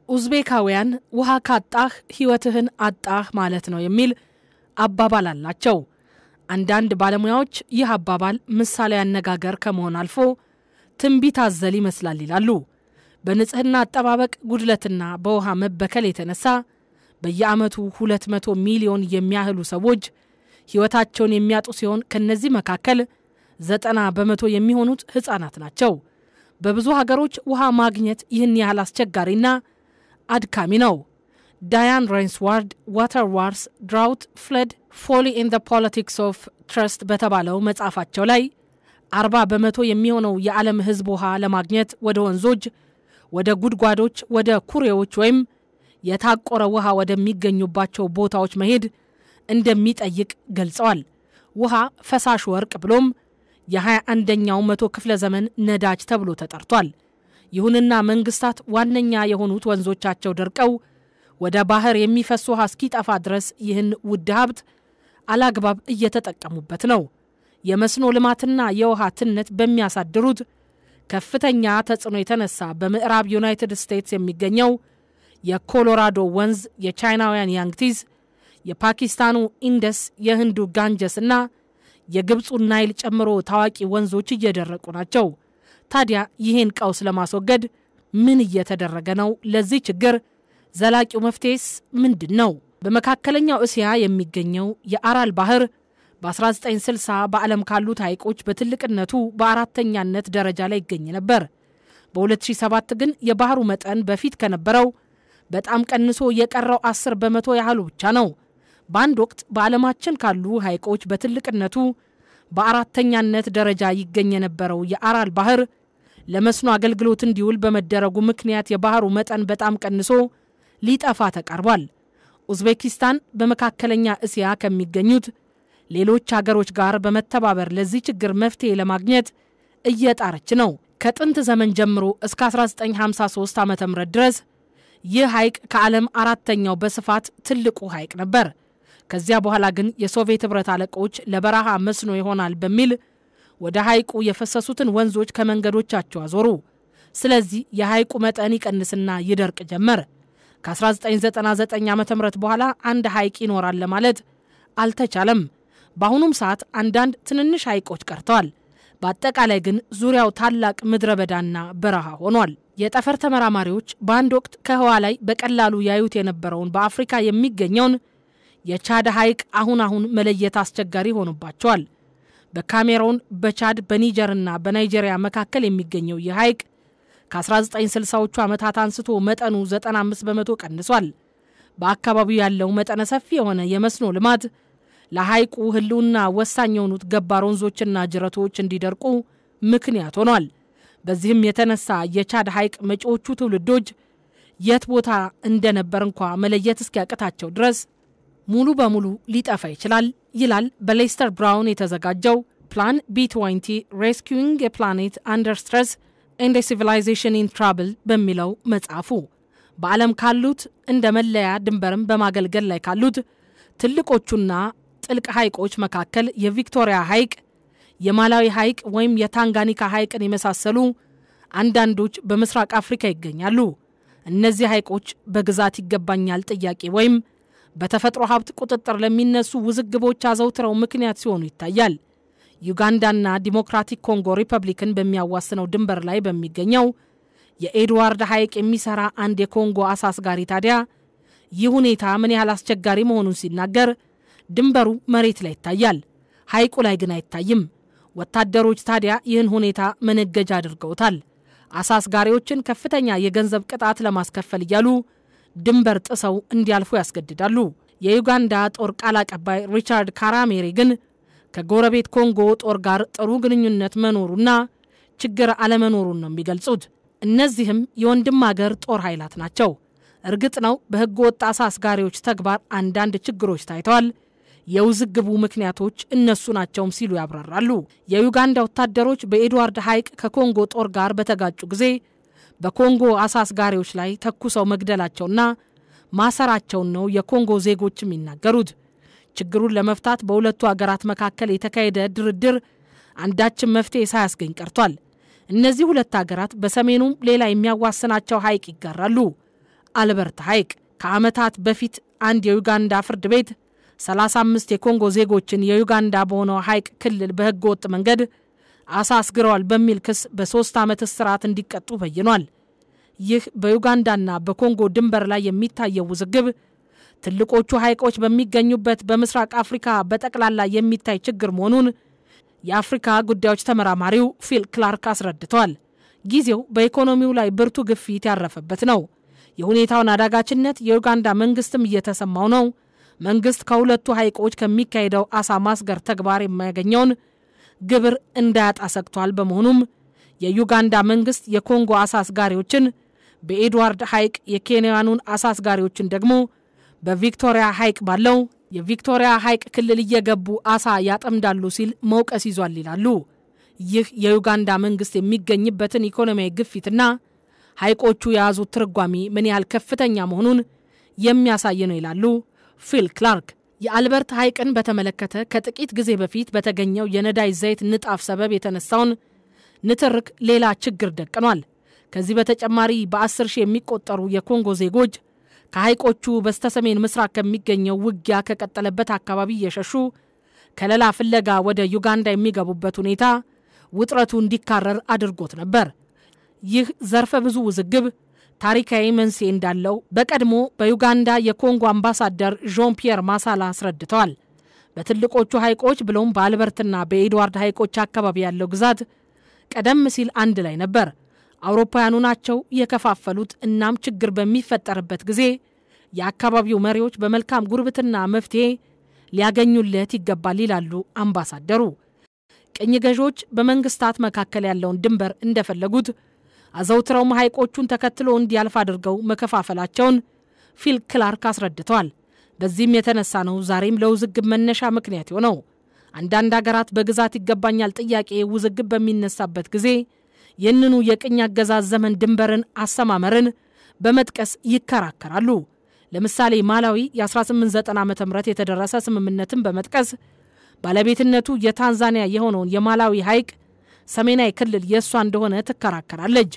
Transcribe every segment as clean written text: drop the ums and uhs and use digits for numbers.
ኡዝቤካውያን ውሃ ካጣህ ህይወትህን አጣህ ማለት ነው የሚል አባባል አላቸው። አንዳንድ ባለሙያዎች ይህ አባባል ምሳሌ አነጋገር ከመሆን አልፎ ትንቢት አዘል ይመስላል ይላሉ። በንጽህና አጠባበቅ ጉድለትና በውሃ መበከል የተነሳ በየዓመቱ 200 ሚሊዮን የሚያህሉ ሰዎች ህይወታቸውን የሚያጡ ሲሆን ከነዚህ መካከል 90% የሚሆኑት ህፃናት ናቸው። በብዙ ሀገሮች ውሃ ማግኘት ይህን ያህል አስቸጋሪና አድካሚ ነው። ዳያን ሬንስዋርድ ዋተር ዋርስ ድራውት ፍለድ ፎሊ ኢን ዘ ፖለቲክስ ኦፍ ትረስት በተባለው መጽሐፋቸው ላይ 40% የሚሆነው የዓለም ህዝብ ውሃ ለማግኘት ወደ ወንዞች፣ ወደ ጉድጓዶች፣ ወደ ኩሬዎች ወይም የታቆረ ውሃ ወደሚገኙባቸው ቦታዎች መሄድ እንደሚጠይቅ ገልጸዋል። ውሃ ፈሳሽ ወርቅ ብሎም የ21ኛው መቶ ክፍለ ዘመን ነዳጅ ተብሎ ተጠርቷል። ይሁንና መንግስታት ዋነኛ የሆኑት ወንዞቻቸው ደርቀው ወደ ባህር የሚፈስ ውሃ እስኪጠፋ ድረስ ይህን ውድ ሀብት አላግባብ እየተጠቀሙበት ነው። የመስኖ ልማትና የውሃ ትነት በሚያሳድሩት ከፍተኛ ተጽዕኖ የተነሳ በምዕራብ ዩናይትድ ስቴትስ የሚገኘው የኮሎራዶ ወንዝ፣ የቻይናውያን ያንግቲዝ፣ የፓኪስታኑ ኢንደስ፣ የህንዱ ጋንጀስና የግብፁ ናይል ጨምሮ ታዋቂ ወንዞች እየደረቁ ናቸው። ታዲያ ይህን ቀውስ ለማስወገድ ምን እየተደረገ ነው? ለዚህ ችግር ዘላቂው መፍትሄስ ምንድነው? በመካከለኛው እስያ የሚገኘው የአራል ባህር በ1960 በዓለም ካሉት ሐይቆች በትልቅነቱ በአራተኛነት ደረጃ ላይ ይገኝ ነበር። በ2007 ግን የባህሩ መጠን በፊት ከነበረው በጣም ቀንሶ የቀረው 10% ያህሉ ብቻ ነው። በአንድ ወቅት በዓለማችን ካሉ ሐይቆች በትልቅነቱ በአራተኛነት ደረጃ ይገኝ የነበረው የአራል ባህር ለመስኖ አገልግሎት እንዲውል በመደረጉ ምክንያት የባህሩ መጠን በጣም ቀንሶ ሊጠፋ ተቃርቧል። ኡዝቤኪስታን በመካከለኛ እስያ ከሚገኙት ሌሎች ሀገሮች ጋር በመተባበር ለዚህ ችግር መፍትሄ ለማግኘት እየጣረች ነው። ከጥንት ዘመን ጀምሮ እስከ 1953 ዓ.ም ድረስ ይህ ሐይቅ ከዓለም አራተኛው በስፋት ትልቁ ሐይቅ ነበር። ከዚያ በኋላ ግን የሶቪየት ህብረት አለቆች ለበረሃ መስኖ ይሆናል በሚል ወደ ሐይቁ የፈሰሱትን ወንዞች ከመንገዶቻቸው አዞሩ። ስለዚህ የሐይቁ መጠን ይቀንስና ይደርቅ ጀመር። ከ1999 ዓ.ም በኋላ አንድ ሐይቅ ይኖራል ለማለት አልተቻለም። በአሁኑም ሰዓት አንዳንድ ትንንሽ ሐይቆች ቀርተዋል። በአጠቃላይ ግን ዙሪያው ታላቅ ምድረ በዳና በረሃ ሆኗል። የጠፈር ተመራማሪዎች በአንድ ወቅት ከህዋ ላይ በቀላሉ ያዩት የነበረውን በአፍሪካ የሚገኘውን የቻድ ሐይቅ አሁን መለየት አስቸጋሪ ሆኖባቸዋል። በካሜሩን፣ በቻድ፣ በኒጀርና በናይጄሪያ መካከል የሚገኘው ይህ ሐይቅ ከ1960ዎቹ ዓመታት አንስቶ መጠኑ 95% ቀንሷል። በአካባቢው ያለው መጠነ ሰፊ የሆነ የመስኖ ልማት ለሐይቁ ህልውና ወሳኝ የሆኑት ገባር ወንዞችና ጅረቶች እንዲደርቁ ምክንያት ሆኗል። በዚህም የተነሳ የቻድ ሐይቅ መጪዎቹ ትውልዶች የት ቦታ እንደነበር እንኳ መለየት እስኪያቅታቸው ድረስ ሙሉ በሙሉ ሊጠፋ ይችላል ይላል በሌስተር ብራውን የተዘጋጀው ፕላን B20 Rescuing a Planet Under Stress and a Civilization in Trouble በሚለው መጽሐፉ በዓለም ካሉት እንደ መለያ ድንበርም በማገልገል ላይ ካሉት ትልቆቹና ጥልቅ ሐይቆች መካከል የቪክቶሪያ ሐይቅ፣ የማላዊ ሐይቅ ወይም የታንጋኒካ ሐይቅን የመሳሰሉ አንዳንዶች በምስራቅ አፍሪካ ይገኛሉ። እነዚህ ሐይቆች በግዛት ይገባኛል ጥያቄ ወይም በተፈጥሮ ሀብት ቁጥጥር ለሚነሱ ውዝግቦች አዘውትረው ምክንያት ሲሆኑ ይታያል። ዩጋንዳና ዲሞክራቲክ ኮንጎ ሪፐብሊክን በሚያዋስነው ድንበር ላይ በሚገኘው የኤድዋርድ ሐይቅ የሚሰራ አንድ የኮንጎ አሳስጋሪ ታዲያ ይህ ሁኔታ ምን ያህል አስቸጋሪ መሆኑን ሲናገር ድንበሩ መሬት ላይ ይታያል፣ ሐይቁ ላይ ግን አይታይም። ወታደሮች ታዲያ ይህን ሁኔታ መነገጃ አድርገውታል። አሳስጋሪዎችን ከፍተኛ የገንዘብ ቅጣት ለማስከፈል እያሉ ድንበር ጥሰው እንዲያልፉ ያስገድዳሉ። የዩጋንዳ ጦር ቃል አቀባይ ሪቻርድ ካራሜሪ ግን ከጎረቤት ኮንጎ ጦር ጋር ጥሩ ግንኙነት መኖሩና ችግር አለመኖሩን ነው የሚገልጹት። እነዚህም የወንድም ሀገር ጦር ኃይላት ናቸው። እርግጥ ነው በህገ ወጥ አሳስጋሪዎች ተግባር አንዳንድ ችግሮች ታይተዋል። የውዝግቡ ምክንያቶች እነሱ ናቸውም ሲሉ ያብራራሉ። የዩጋንዳ ወታደሮች በኤድዋርድ ሐይቅ ከኮንጎ ጦር ጋር በተጋጩ ጊዜ በኮንጎ አሳስጋሪዎች ላይ ተኩሰው መግደላቸውና ማሰራቸውን ነው የኮንጎ ዜጎችም ይናገሩት። ችግሩን ለመፍታት በሁለቱ ሀገራት መካከል የተካሄደ ድርድር አንዳችም መፍትሄ ሳያስገኝ ቀርቷል። እነዚህ ሁለት ሀገራት በሰሜኑም ሌላ የሚያዋስናቸው ሐይቅ ይጋራሉ። አልበርት ሐይቅ ከዓመታት በፊት አንድ የዩጋንዳ ፍርድ ቤት 35 የኮንጎ ዜጎችን የዩጋንዳ በሆነው ሐይቅ ክልል በሕገ ወጥ መንገድ አሳ አስግረዋል በሚል ክስ በ3 ዓመት እስራት እንዲቀጡ በይኗል። ይህ በዩጋንዳና በኮንጎ ድንበር ላይ የሚታየው ውዝግብ ትልቆቹ ሐይቆች በሚገኙበት በምስራቅ አፍሪካ በጠቅላላ የሚታይ ችግር መሆኑን የአፍሪካ ጉዳዮች ተመራማሪው ፊል ክላርክ አስረድተዋል። ጊዜው በኢኮኖሚው ላይ ብርቱ ግፊት ያረፈበት ነው። የሁኔታውን አዳጋችነት የዩጋንዳ መንግስትም እየተሰማው ነው። መንግስት ከሁለቱ ሐይቆች ከሚካሄደው አሳ ማስገር ተግባር የሚያገኘውን ግብር እንዳያጣ ሰግቷል። በመሆኑም የዩጋንዳ መንግስት የኮንጎ አሳ አስጋሪዎችን በኤድዋርድ ሐይቅ፣ የኬንያኑን አሳ አስጋሪዎችን ደግሞ በቪክቶሪያ ሐይቅ ባለው የቪክቶሪያ ሐይቅ ክልል እየገቡ አሳ ያጠምዳሉ ሲል መውቀስ ይዟል ይላሉ። ይህ የዩጋንዳ መንግስት የሚገኝበትን ኢኮኖሚያዊ ግፊትና ሐይቆቹ የያዙት ትርጓሜ ምን ያህል ከፍተኛ መሆኑን የሚያሳይ ነው ይላሉ ፊል ክላርክ። የአልበርት ሐይቅን በተመለከተ ከጥቂት ጊዜ በፊት በተገኘው የነዳጅ ዘይት ንጣፍ ሰበብ የተነሳውን ንትርክ ሌላ ችግር ደቅኗል። ከዚህ በተጨማሪ በ10 ሺህ የሚቆጠሩ የኮንጎ ዜጎች ከሐይቆቹ በስተሰሜን ምስራቅ ከሚገኘው ውጊያ ከቀጠለበት አካባቢ እየሸሹ ከለላ ፍለጋ ወደ ዩጋንዳ የሚገቡበት ሁኔታ ውጥረቱ እንዲካረር አድርጎት ነበር። ይህ ዘርፈ ብዙ ውዝግብ ታሪካዊ መንስኤ እንዳለው በቀድሞ በዩጋንዳ የኮንጎ አምባሳደር ዣን ፒየር ማሳላ አስረድተዋል። በትልቆቹ ሐይቆች ብሎም በአልበርትና በኤድዋርድ ሐይቆች አካባቢ ያለው ግዛት ቀደም ሲል አንድ ላይ ነበር። አውሮፓውያኑ ናቸው የከፋፈሉት። እናም ችግር በሚፈጠርበት ጊዜ የአካባቢው መሪዎች በመልካም ጉርብትና መፍትሄ ሊያገኙለት ይገባል ይላሉ አምባሳደሩ። ቅኝ ገዢዎች በመንግስታት መካከል ያለውን ድንበር እንደፈለጉት አዘውትረው ሐይቆቹን ተከትሎ እንዲያልፍ አድርገው መከፋፈላቸውን ፊል ክላርክ አስረድተዋል። በዚህም የተነሳ ነው ዛሬም ለውዝግብ መነሻ ምክንያት ሆነው። አንዳንድ ሀገራት በግዛት ይገባኛል ጥያቄ ውዝግብ በሚነሳበት ጊዜ የነኑ የቅኝ አገዛዝ ዘመን ድንበርን አሰማመርን በመጥቀስ ይከራከራሉ። ለምሳሌ ማላዊ የ1890 ዓ.ም የተደረሰ ስምምነትን በመጥቀስ ባለቤትነቱ የታንዛኒያ የሆነውን የማላዊ ሐይቅ ሰሜናዊ ክልል የሷ እንደሆነ ትከራከራለች።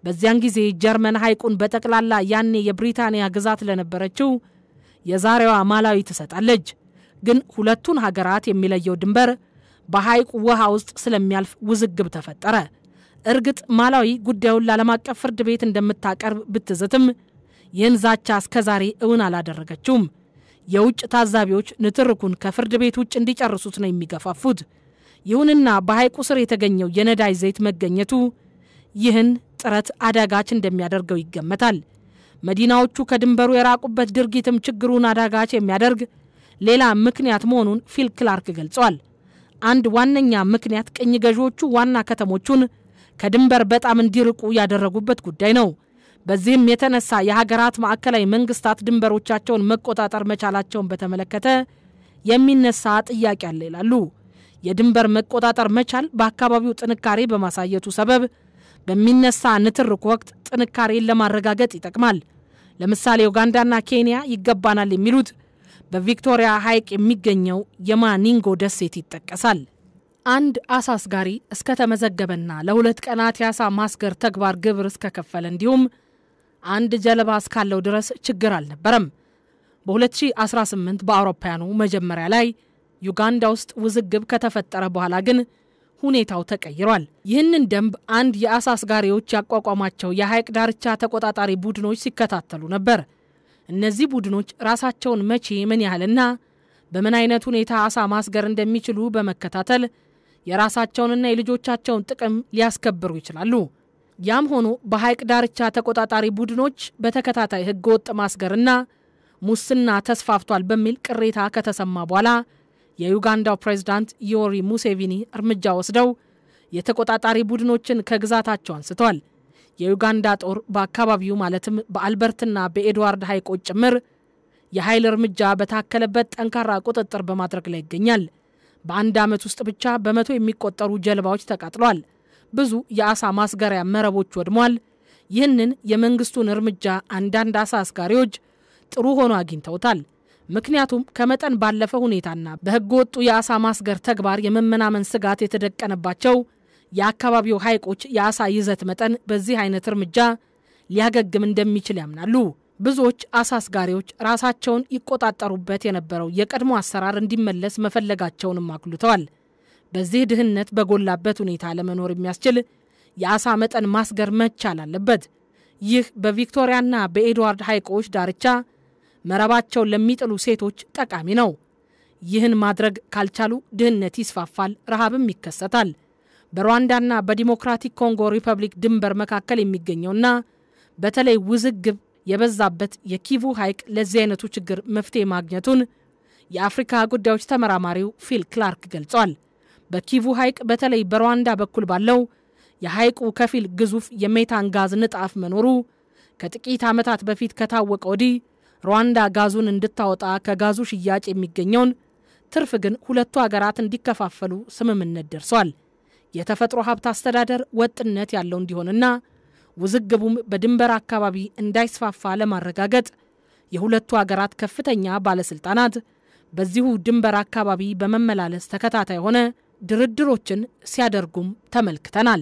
በዚያን ጊዜ ጀርመን ሐይቁን በጠቅላላ ያኔ የብሪታንያ ግዛት ለነበረችው የዛሬዋ ማላዊ ትሰጣለች። ግን ሁለቱን ሀገራት የሚለየው ድንበር በሐይቁ ውሃ ውስጥ ስለሚያልፍ ውዝግብ ተፈጠረ። እርግጥ ማላዊ ጉዳዩን ለዓለም አቀፍ ፍርድ ቤት እንደምታቀርብ ብትዝትም ይህን ዛቻ እስከዛሬ እውን አላደረገችውም። የውጭ ታዛቢዎች ንትርኩን ከፍርድ ቤት ውጭ እንዲጨርሱት ነው የሚገፋፉት። ይሁንና በሐይቁ ስር የተገኘው የነዳጅ ዘይት መገኘቱ ይህን ጥረት አዳጋች እንደሚያደርገው ይገመታል። መዲናዎቹ ከድንበሩ የራቁበት ድርጊትም ችግሩን አዳጋች የሚያደርግ ሌላ ምክንያት መሆኑን ፊል ክላርክ ገልጿል። አንድ ዋነኛ ምክንያት ቅኝ ገዢዎቹ ዋና ከተሞቹን ከድንበር በጣም እንዲርቁ ያደረጉበት ጉዳይ ነው። በዚህም የተነሳ የሀገራት ማዕከላዊ መንግስታት ድንበሮቻቸውን መቆጣጠር መቻላቸውን በተመለከተ የሚነሳ ጥያቄ አለ ይላሉ። የድንበር መቆጣጠር መቻል በአካባቢው ጥንካሬ በማሳየቱ ሰበብ በሚነሳ ንትርክ ወቅት ጥንካሬን ለማረጋገጥ ይጠቅማል። ለምሳሌ ዩጋንዳና ኬንያ ይገባናል የሚሉት በቪክቶሪያ ሐይቅ የሚገኘው የማኒንጎ ደሴት ይጠቀሳል። አንድ አሳ አስጋሪ እስከ ተመዘገበና ለ2 ቀናት ያሳ ማስገር ተግባር ግብር እስከከፈለ እንዲሁም አንድ ጀልባ እስካለው ድረስ ችግር አልነበረም። በ2018 በአውሮፓውያኑ መጀመሪያ ላይ ዩጋንዳ ውስጥ ውዝግብ ከተፈጠረ በኋላ ግን ሁኔታው ተቀይሯል። ይህንን ደንብ አንድ የአሳ አስጋሪዎች ያቋቋማቸው የሐይቅ ዳርቻ ተቆጣጣሪ ቡድኖች ሲከታተሉ ነበር። እነዚህ ቡድኖች ራሳቸውን መቼ ምን ያህልና በምን አይነት ሁኔታ አሳ ማስገር እንደሚችሉ በመከታተል የራሳቸውንና የልጆቻቸውን ጥቅም ሊያስከብሩ ይችላሉ። ያም ሆኖ በሐይቅ ዳርቻ ተቆጣጣሪ ቡድኖች በተከታታይ ህገወጥ ማስገርና ሙስና ተስፋፍቷል በሚል ቅሬታ ከተሰማ በኋላ የዩጋንዳው ፕሬዝዳንት ዮዌሪ ሙሴቪኒ እርምጃ ወስደው የተቆጣጣሪ ቡድኖችን ከግዛታቸው አንስተዋል። የዩጋንዳ ጦር በአካባቢው ማለትም በአልበርትና በኤድዋርድ ሐይቆች ጭምር የኃይል እርምጃ በታከለበት ጠንካራ ቁጥጥር በማድረግ ላይ ይገኛል። በአንድ ዓመት ውስጥ ብቻ በመቶ የሚቆጠሩ ጀልባዎች ተቃጥለዋል። ብዙ የአሳ ማስገሪያ መረቦች ወድመዋል። ይህንን የመንግስቱን እርምጃ አንዳንድ አሳ አስጋሪዎች ጥሩ ሆኖ አግኝተውታል። ምክንያቱም ከመጠን ባለፈ ሁኔታና በህገወጡ የአሳ ማስገር ተግባር የመመናመን ስጋት የተደቀነባቸው የአካባቢው ሐይቆች የአሳ ይዘት መጠን በዚህ አይነት እርምጃ ሊያገግም እንደሚችል ያምናሉ። ብዙዎች አሳስጋሪዎች ራሳቸውን ይቆጣጠሩበት የነበረው የቀድሞ አሰራር እንዲመለስ መፈለጋቸውንም አክሉተዋል። በዚህ ድህነት በጎላበት ሁኔታ ለመኖር የሚያስችል የአሳ መጠን ማስገር መቻል አለበት። ይህ በቪክቶሪያና በኤድዋርድ ሐይቆች ዳርቻ መረባቸውን ለሚጥሉ ሴቶች ጠቃሚ ነው። ይህን ማድረግ ካልቻሉ ድህነት ይስፋፋል፣ ረሃብም ይከሰታል። በሩዋንዳና በዲሞክራቲክ ኮንጎ ሪፐብሊክ ድንበር መካከል የሚገኘውና በተለይ ውዝግብ የበዛበት የኪቩ ሐይቅ ለዚህ አይነቱ ችግር መፍትሄ ማግኘቱን የአፍሪካ ጉዳዮች ተመራማሪው ፊል ክላርክ ገልጿል። በኪቩ ሐይቅ በተለይ በሩዋንዳ በኩል ባለው የሐይቁ ከፊል ግዙፍ የሜታን ጋዝ ንጣፍ መኖሩ ከጥቂት ዓመታት በፊት ከታወቀ ወዲህ ሩዋንዳ ጋዙን እንድታወጣ ከጋዙ ሽያጭ የሚገኘውን ትርፍ ግን ሁለቱ ሀገራት እንዲከፋፈሉ ስምምነት ደርሷል። የተፈጥሮ ሀብት አስተዳደር ወጥነት ያለው እንዲሆንና ውዝግቡም በድንበር አካባቢ እንዳይስፋፋ ለማረጋገጥ የሁለቱ ሀገራት ከፍተኛ ባለስልጣናት በዚሁ ድንበር አካባቢ በመመላለስ ተከታታይ ሆነ ድርድሮችን ሲያደርጉም ተመልክተናል።